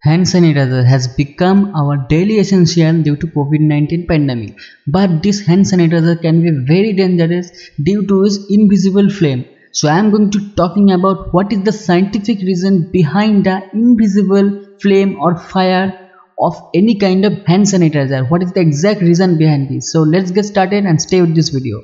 Hand sanitizer has become our daily essential due to COVID-19 pandemic. But this hand sanitizer can be very dangerous due to its invisible flame. So I am going to talking about what is the scientific reason behind the invisible flame or fire of any kind of hand sanitizer. What is the exact reason behind this? So let's get started and stay with this video.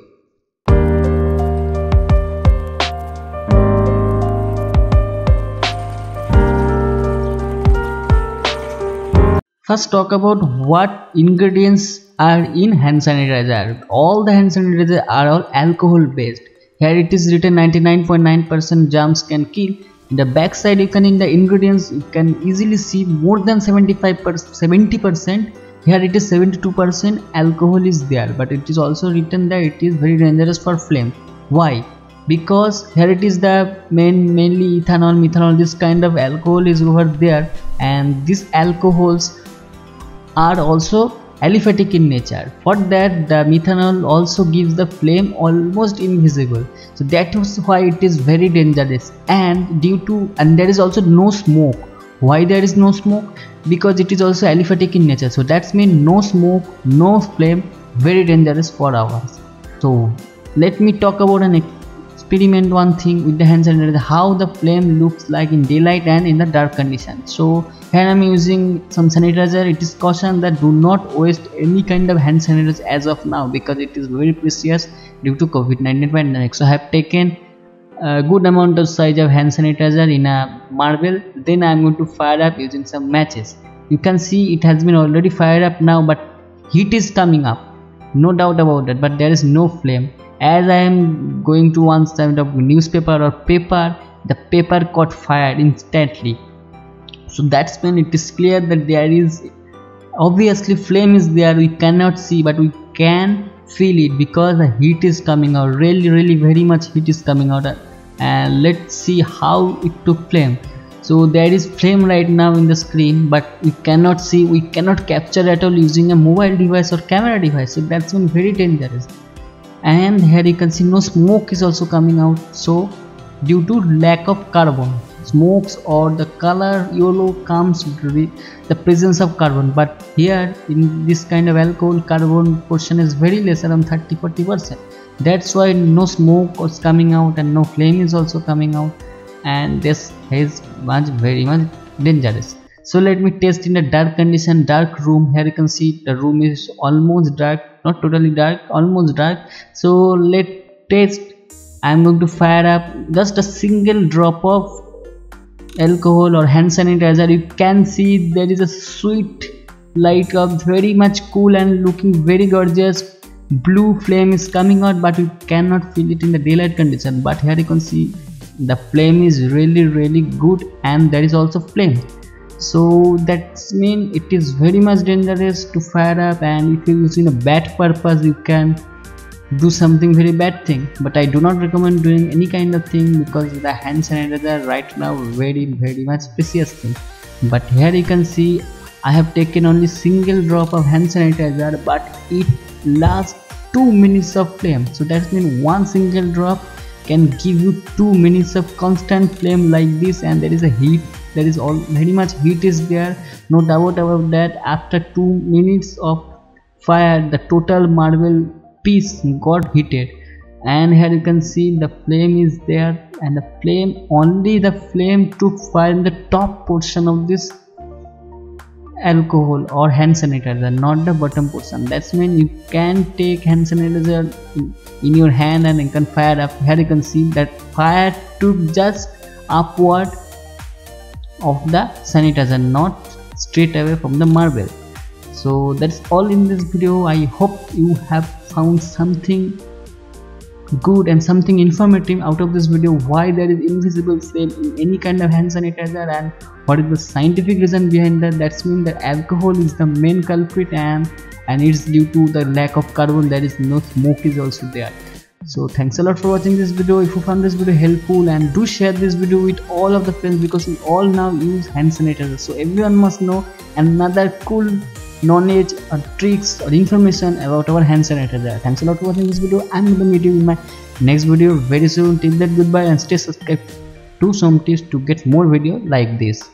First, talk about what ingredients are in hand sanitizer. All the hand sanitizer are all alcohol based. Here it is written 99.9% germs can kill. In the back side, you can in the ingredients you can easily see more than 70%. Here it is 72% alcohol is there, but it is also written that it is very dangerous for flame. Why? Because here it is the mainly ethanol, methanol, this kind of alcohol is over there, and these alcohols are also aliphatic in nature. For that, the methanol also gives the flame almost invisible. So that is why it is very dangerous. And there is also no smoke. Why there is no smoke? Because it is also aliphatic in nature. So that means no smoke, no flame, very dangerous for ours. So let me talk about an experiment one thing with the hand sanitizer, how the flame looks like in daylight and in the dark condition. So here I am using some sanitizer. It is cautioned that do not waste any kind of hand sanitizer as of now, because it is very precious due to COVID-19 pandemic. So I have taken a good amount of size of hand sanitizer in a marble. Then I am going to fire up using some matches. You can see it has been already fired up now, but heat is coming up, no doubt about that, but there is no flame. As I am going to one side of newspaper or paper, the paper caught fire instantly. So that's when it is clear that there is obviously flame is there. We cannot see, but we can feel it because the heat is coming out. Really very much heat is coming out. And let's see how it took flame. So there is flame right now in the screen, but we cannot see, we cannot capture at all using a mobile device or camera device. So that's been very dangerous. And here you can see no smoke is also coming out. So due to lack of carbon, smokes or the color yellow comes with the presence of carbon, but here in this kind of alcohol, carbon portion is very less, around 30-40%. That's why no smoke is coming out and no flame is also coming out, and this is very much dangerous. So let me test in a dark condition, dark room. Here you can see the room is almost dark, not totally dark, almost dark. So let's test. I am going to fire up just a single drop of alcohol or hand sanitizer. You can see there is a sweet light of very much cool and looking very gorgeous blue flame is coming out, but you cannot feel it in the daylight condition. But here you can see the flame is really good, and there is also flame. So that means it is very much dangerous to fire up, and if you use in a bad purpose, you can do something very bad thing. But I do not recommend doing any kind of thing, because the hand sanitizer right now very much precious thing. But here you can see I have taken only single drop of hand sanitizer, but it lasts 2 minutes of flame. So that means one single drop can give you 2 minutes of constant flame like this, and there is a heat, there is all very much heat is there, no doubt about that. After 2 minutes of fire, the total marble piece got heated, and here you can see the flame is there, and the flame took fire in the top portion of this alcohol or hand sanitizer, not the bottom portion. That's mean you can take hand sanitizer in your hand and you can fire up. Here you can see that fire took just upward of the sanitizer, not straight away from the marble. So that's all in this video. I hope you have found something good and something informative out of this video, why there is invisible flame in any kind of hand sanitizer and what is the scientific reason behind that. That's mean that alcohol is the main culprit, and it's due to the lack of carbon. There is no smoke is also there. So thanks a lot for watching this video. If you found this video helpful, and do share this video with all of the friends, because we all now use hand sanitizer, so everyone must know another cool knowledge or tricks or information about our hand sanitizer. Thanks a lot for watching this video. I'm going to meet you in my next video very soon. Till that, goodbye, and stay subscribed to Som Tips to get more videos like this.